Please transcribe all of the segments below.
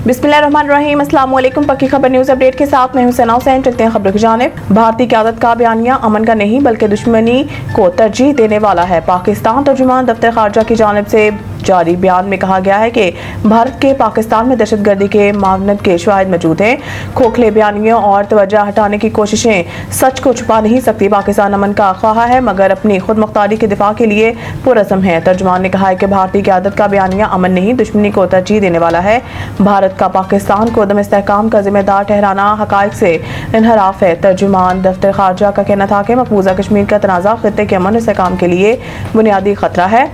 बिस्मिल्लाहिर्रहमानिर्रहीम, अस्सलाम वालेकुम। पक्की खबर न्यूज़ अपडेट के साथ मैं हूं सना हुसैन। चलते हैं खबरों की जानिब। भारतीय क़यादत का बयानिया अमन का नहीं बल्कि दुश्मनी को तरजीह देने वाला है। पाकिस्तान तर्जुमान दफ्तर खारजा की जानिब से जारी बयान में कहा गया है कि भारत के पाकिस्तान में दहशतगर्दी के मावनत के शवाहिद मौजूद हैं। खोखले बयानियों और तवज्जो हटाने की कोशिशें सच को छुपा नहीं सकती। पाकिस्तान अमन का ख्वाह है मगर अपनी खुद मुख्तारी के दिफा के लिए पुरज़म है। तर्जुमान ने कहा है कि भारतीय क़यादत का बयानिया अमन नहीं दुश्मनी को तरजीह देने वाला है। भारत का पाकिस्तान को अदम इस्तेहकाम का जिम्मेदार ठहराना हक़ाइक़ से इनहराफ है। तर्जुमान दफ्तर खारजा का कहना था कि मकबूजा कश्मीर का तनाज़ा खित्ते के अमन इस्तेहकाम के लिए बुनियादी खतरा है।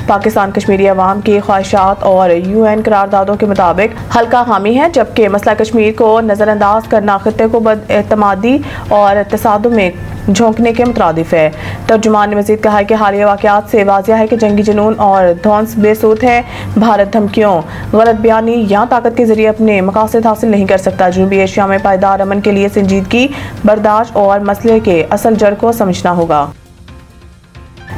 पाकिस्तान कश्मीरी अवाम की ख्वाहिशात और UN करारदादों के मुताबिक हल्का हामी है, जबकि मसला कश्मीर को नज़रअंदाज करना खित्ते को बदएतमादी और तसादुम में झोंकने के मुतरादिफ है। तर्जुमान ने मज़ीद कहा है कि हालिया वाक़यात से वाज़िह है कि जंगी जुनून और धौंस बेसूद है। भारत धमकियों, गलत बयानी या ताकत के जरिए अपने मकासद हासिल नहीं कर सकता। जनूबी एशिया में पायदार अमन के लिए संजीदगी, बर्दाश्त और मसले के असल जड़ को समझना होगा।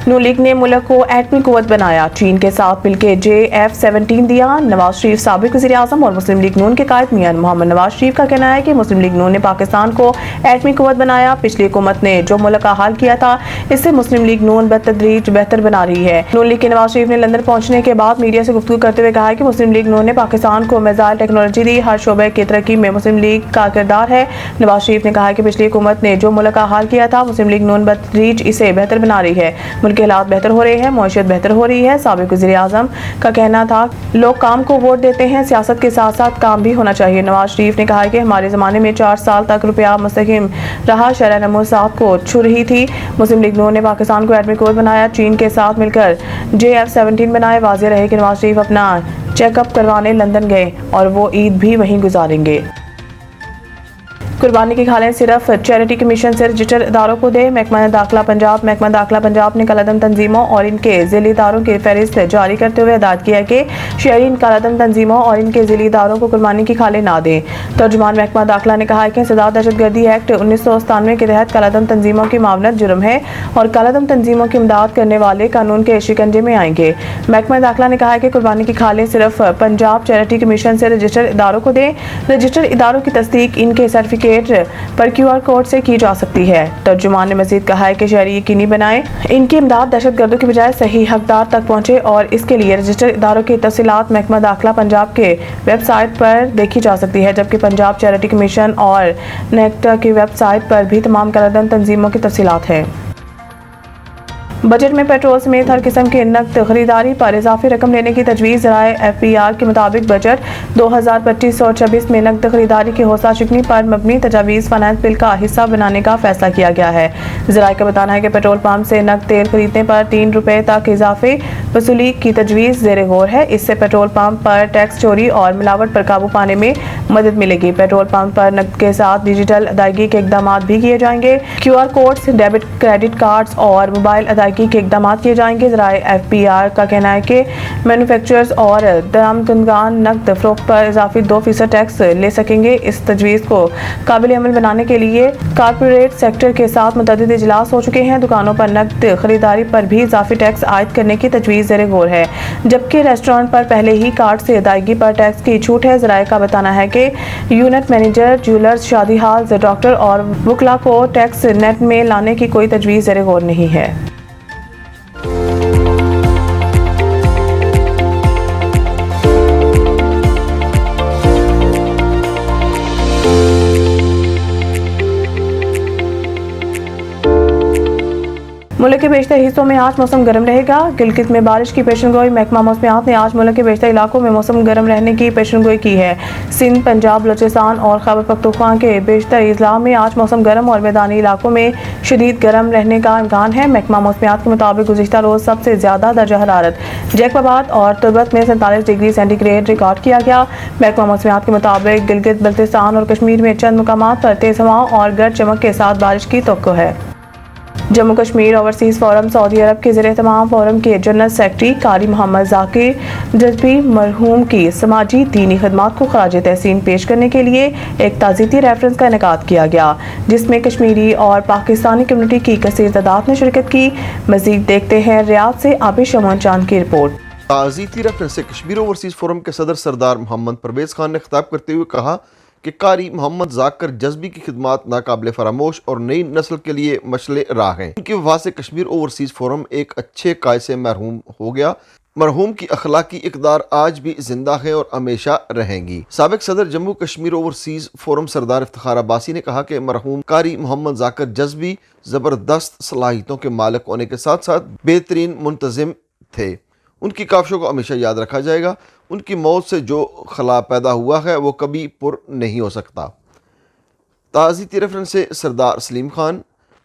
नून लीग ने मुल्क को एटमी कुव्वत बनाया। चीन के साथ मिलकर JF-17 दिया। नवाज शरीफ साबिक वज़ीर-ए-आज़म और मुस्लिम लीग नून के कायद मियां मोहम्मद नवाज शरीफ का कहना है कि मुस्लिम लीग नून ने पाकिस्तान को एटमी कुव्वत बनाया। पिछली हुकूमत ने जो मुल्क का हाल किया था इससे मुस्लिम लीग नून बतदरीज बेहतर बना रही है। नून लीग के नवाज शरीफ ने लंदन पहुंचने के बाद मीडिया से गुफ्तगू करते हुए कहा है कि मुस्लिम लीग नून ने पाकिस्तान को मिसाइल टेक्नोलॉजी दी। हर शोबे की तरक्की में मुस्लिम लीग का किरदार है। नवाज शरीफ ने कहा कि पिछली हुकूमत ने जो मुल्क का हाल किया था मुस्लिम लीग नून बतदरीज इसे बेहतर बना रही है। मुल्क के हालात बेहतर हो रहे हैं, मईशत बेहतर हो रही है। साबिक वज़ीर-ए-आज़म का कहना था लोग काम को वोट देते हैं, सियासत के साथ साथ काम भी होना चाहिए। नवाज शरीफ ने कहा कि हमारे ज़माने में 4 साल तक रुपया मुस्तकिम रहा, शरह नमो साथ को छू रही थी। मुस्लिम लीग नून ने पाकिस्तान को एटमी कुव्वत बनाया, चीन के साथ मिलकर JF-17 बनाए। वाज़ेह रहे कि नवाज शरीफ अपना चेकअप करवाने लंदन गए और वो ईद भी वहीं गुजारेंगे। कुर्बानी की खालें सिर्फ चैरिटी कमीशन से रजिस्टर्ड इदारों को दे। महकमा दाखिला पंजाब ने कलादम तंजीमों और इनके ज़िली इदारों की फहरिस्त जारी करते हुए हिदायत किया कि शहरीन कलादम तंजीमों और इनके ज़िली इदारों को कुर्बानी की खालें ना दें। तर्जुमान महकमा दाखिला ने कहा है कि इंसदाद दहशतगर्दी एक्ट 1997 के तहत कलादम तंजीमों की मावनत जुर्म है और कलादम तंजीमों की इमदाद करने वाले कानून के शिकंजे में आएंगे। महकमा दाखिला ने कहा है कि कुर्बानी की खालें सिर्फ पंजाब चैरिटी कमीशन से रजिस्टर्ड इदारों को दें। रजिस्टर्ड इदारों की तस्दीक इनके सर्टिफिकेट पर QR कोड से की जा सकती है। तर्जुमान ने मजीद कहा है कि शहरी यकीनी बनाएं इनकी इमदाद दहशतगर्दों की बजाय सही हकदार तक पहुंचे और इसके लिए रजिस्टर्ड इदारों की तफसीलात महकमा दाखिला पंजाब के वेबसाइट पर देखी जा सकती है, जबकि पंजाब चैरिटी कमीशन और नेक्टा की वेबसाइट पर भी तमाम कलादम तंजीमों की तफसीलात हैं। बजट में पेट्रोल समेत हर किस्म की नकद खरीदारी पर इजाफी रकम लेने की तजवीज़। ज़राए FPR के मुताबिक बजट 2025-26 में नकद खरीदारी की हौसला शिकनी पर मबनी तजावीज़ फाइनेंस बिल का हिस्सा बनाने का फैसला किया गया है। ज़राए का बताना है कि पेट्रोल पंप से नकद तेल खरीदने पर 3 रुपये तक इजाफे वसूली की तजवीज़ ज़ेर गौर है। इससे पेट्रोल पंप पर टैक्स चोरी और मिलावट पर काबू पाने में मदद मिलेगी। पेट्रोल पंप पर नकद के साथ डिजिटल अदायगी के इकदाम भी किए जाएंगे। QR codes, debit credit cards और मोबाइल अदायगी के इकदाम किए जाएंगे। ज़राए FPR का कहना है कि मैन्युफैक्चरर्स और दरामदगान नकद फरोख्त पर इजाफी 2% टैक्स ले सकेंगे। इस तजवीज़ को काबिल अमल बनाने के लिए कॉर्पोरेट सेक्टर के साथ मुतअद्दिद इजलास हो चुके हैं। दुकानों पर नकद खरीदारी पर भी इजाफी टैक्स आयद करने की तजवीज़ ज़ेर गौर है, जबकि रेस्टोरेंट पर पहले ही कार्ड से अदायगी पर टैक्स की छूट है। ज़राए का बताना है कि यूनिट मैनेजर, ज्वेलर्स, शादी हाल, डॉक्टर और वकला को टैक्स नेट में लाने की कोई तजवीज़ ज़ेर गौर नहीं है। मुल्क के बेशतर हिस्सों में आज मौसम गर्म रहेगा। गिलगित में बारिश की पेशनगोई। महकमा मौसमियात ने आज मुल्क के बेशतर इलाकों में मौसम गर्म रहने की पेशनगोई की है। सिंध, पंजाब, बलूचिस्तान और खैबर पख्तूनख्वा के बेशतर अजला में आज मौसम गर्म और मैदानी इलाकों में शदीद गर्म रहने का इम्कान है। महकमा मौसमियात के मुताबिक गुज़िश्ता रोज़ सबसे ज़्यादा दर्जा हरारत जैकबाबाद और तुर्बत में 47 डिग्री सेंटीग्रेड रिकॉर्ड किया गया। महकमा मौसमियात के मुताबिक गिलगित, बल्तिस्तान और कश्मीर में चंद मुकामात पर तेज़ हवाओं और गर्द चमक के साथ बारिश की तवक्को है। Jammu Kashmir overseas forum Saudi Arab के ज़ेर एहतमाम फोरम के जनरल सेक्रेटरी कारी मोहम्मद जाकिर जज्बी मरहूम की समाजी दीनी खदमात को खराज तहसीन पेश करने के लिए एक ताज़ियती रेफरेंस का इनेकाद किया गया, जिसमें कश्मीरी और पाकिस्तानी कम्युनिटी की कसीर तादाद ने शिरकत की। मज़ीद देखते हैं रियाद से आबिश शमन चांद की रिपोर्ट। ताज़ियती रेफरेंस से कश्मीर ओवरसीज फोरम के सदर सरदार मोहम्मद परवेज़ खान ने खिताब करते हुए कहा कि कारी मोहम्मद जाकिर जज्बी की खिदमात नाकाबिले फरामोश और नई नस्ल के लिए मशले राह हैं। उनकी वफात से कश्मीर ओवरसीज फोरम एक अच्छे कायद से मरहूम हो गया। मरहूम की अखलाकी इक़दार आज भी जिंदा है और हमेशा रहेंगी। साबिक सदर जम्मू कश्मीर ओवरसीज फोरम सरदार इफ्तिखार अब्बासी ने कहा कि मरहूम कारी मोहम्मद जाकिर जज्बी ज़बरदस्त सलाहियतों के मालिक होने के साथ साथ बेहतरीन मुंतज़िम थे। उनकी काविशों को हमेशा याद रखा जाएगा। उनकी मौत से जो खला पैदा हुआ है वो कभी पुर नहीं हो सकता। ताज़ियती रेफरेंस से सरदार सलीम खान,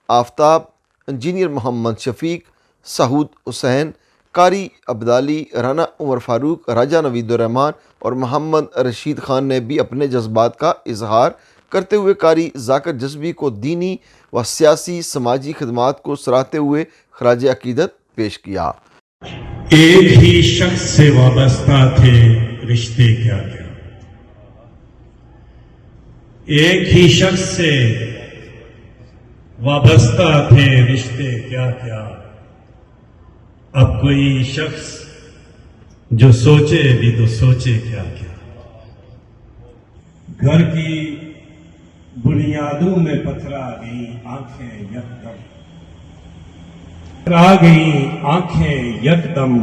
आफ्ताब, इंजीनियर मोहम्मद शफीक, सहूद हुसैन, कारी अब्दाली, राना उमर फारूक, राजा नवीद रहमान और मोहम्मद रशीद खान ने भी अपने जज्बात का इजहार करते हुए कारी जाकिर जज्बी को दीनी व सियासी समाजी खदमात को सराहते हुए खराज अकीदत पेश किया। एक ही शख्स से वाबस्ता थे रिश्ते क्या क्या, एक ही शख्स से वाबस्ता थे रिश्ते क्या क्या। अब कोई शख्स जो सोचे भी तो सोचे क्या क्या। घर की बुनियादों में पथरा गई आंखें यकदम, आ गई आंखें यकदम,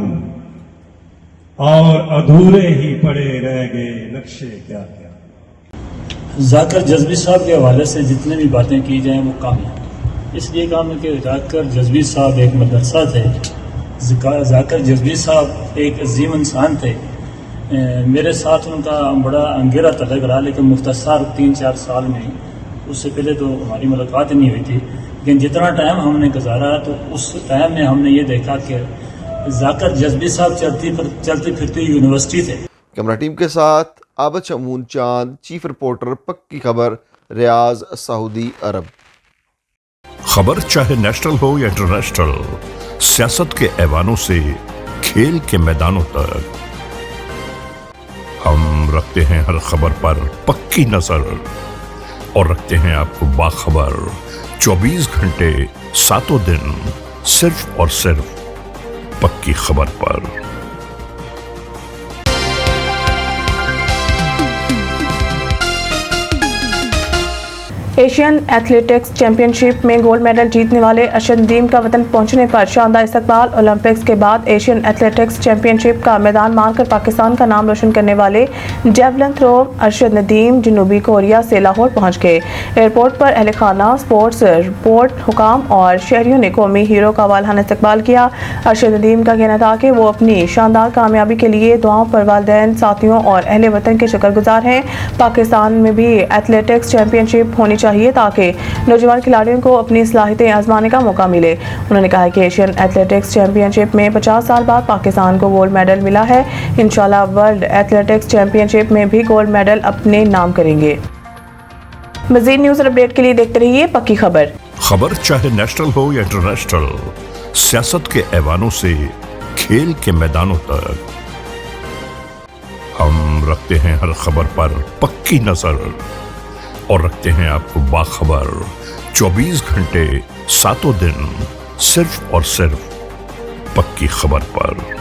और अधूरे ही पड़े रह गए नक्शे क्या क्या। जाकिर जज्बी साहब के हवाले से जितने भी बातें की जाएं वो कम है। इसलिए काम है कि जाकिर जज्बी साहब एक मदरसा थे। जाकिर जज्बी साहब एक अजीम इंसान थे। मेरे साथ उनका बड़ा अंगेरा तलक रहा, लेकिन मुख्तसर 3-4 साल में, उससे पहले तो हमारी मुलाकात नहीं हुई थी। लेकिन जितना टाइम हमने गुजारा तो उस टाइम में हमने ये देखा कि जाकिर जज्बी साहब चलती फिरती यूनिवर्सिटी थे। कैमरा टीम के साथ आबिश शमन चांद, चीफ रिपोर्टर, पक्की खबर, रियाद, सऊदी अरब। खबर चाहे नेशनल हो या इंटरनेशनल, सियासत के ऐवानों से खेल के मैदानों तक, हम रखते हैं हर खबर पर पक्की नजर और रखते हैं आपको बाखबर 24 घंटे 7 दिन सिर्फ और सिर्फ पक्की खबर पर। एशियन एथलेटिक्स चैंपियनशिप में गोल्ड मेडल जीतने वाले अरशद नदीम का वतन पहुंचने पर शानदार इस्तकबाल। ओलंपिक्स के बाद एशियन एथलेटिक्स चैंपियनशिप का मैदान मारकर पाकिस्तान का नाम रोशन करने वाले जेवलिन थ्रो अरशद नदीम जनूबी कोरिया से लाहौर पहुंच गए। एयरपोर्ट पर अहल खाना, स्पोर्ट्स रिपोर्ट, हुकाम और शहरियों ने कौमी हीरो का वालहाना इस्तकबाल किया। अरशद नदीम का कहना था कि वो अपनी शानदार कामयाबी के लिए दुआओं पर वालिदैन, साथियों और अहले वतन के शुक्रगुजार हैं। पाकिस्तान में भी एथलेटिक्स चैंपियनशिप होनी चाहिए ताकि नौजवान खिलाड़ियों को अपनी सलाहियतें आजमाने का मौका मिले। उन्होंने कहा कि एशियन एथलेटिक्स चैंपियनशिप में 50 साल बाद पाकिस्तान को गोल्ड मेडल मिला है। इंशाल्लाह वर्ल्ड एथलेटिक्स चैंपियनशिप में भी गोल्ड मेडल अपने नाम करेंगे। मज़ीद न्यूज़ और अपडेट के लिए देखते रहिए पक्की खबर। खबर चाहे नेशनल हो या इंटरनेशनल, सियासत के ऐवानों से खेल के मैदानों तक, हम रखते हैं हर खबर पर पक्की नजर और रखते हैं आपको बाखबर 24 घंटे 7 दिन सिर्फ और सिर्फ पक्की खबर पर।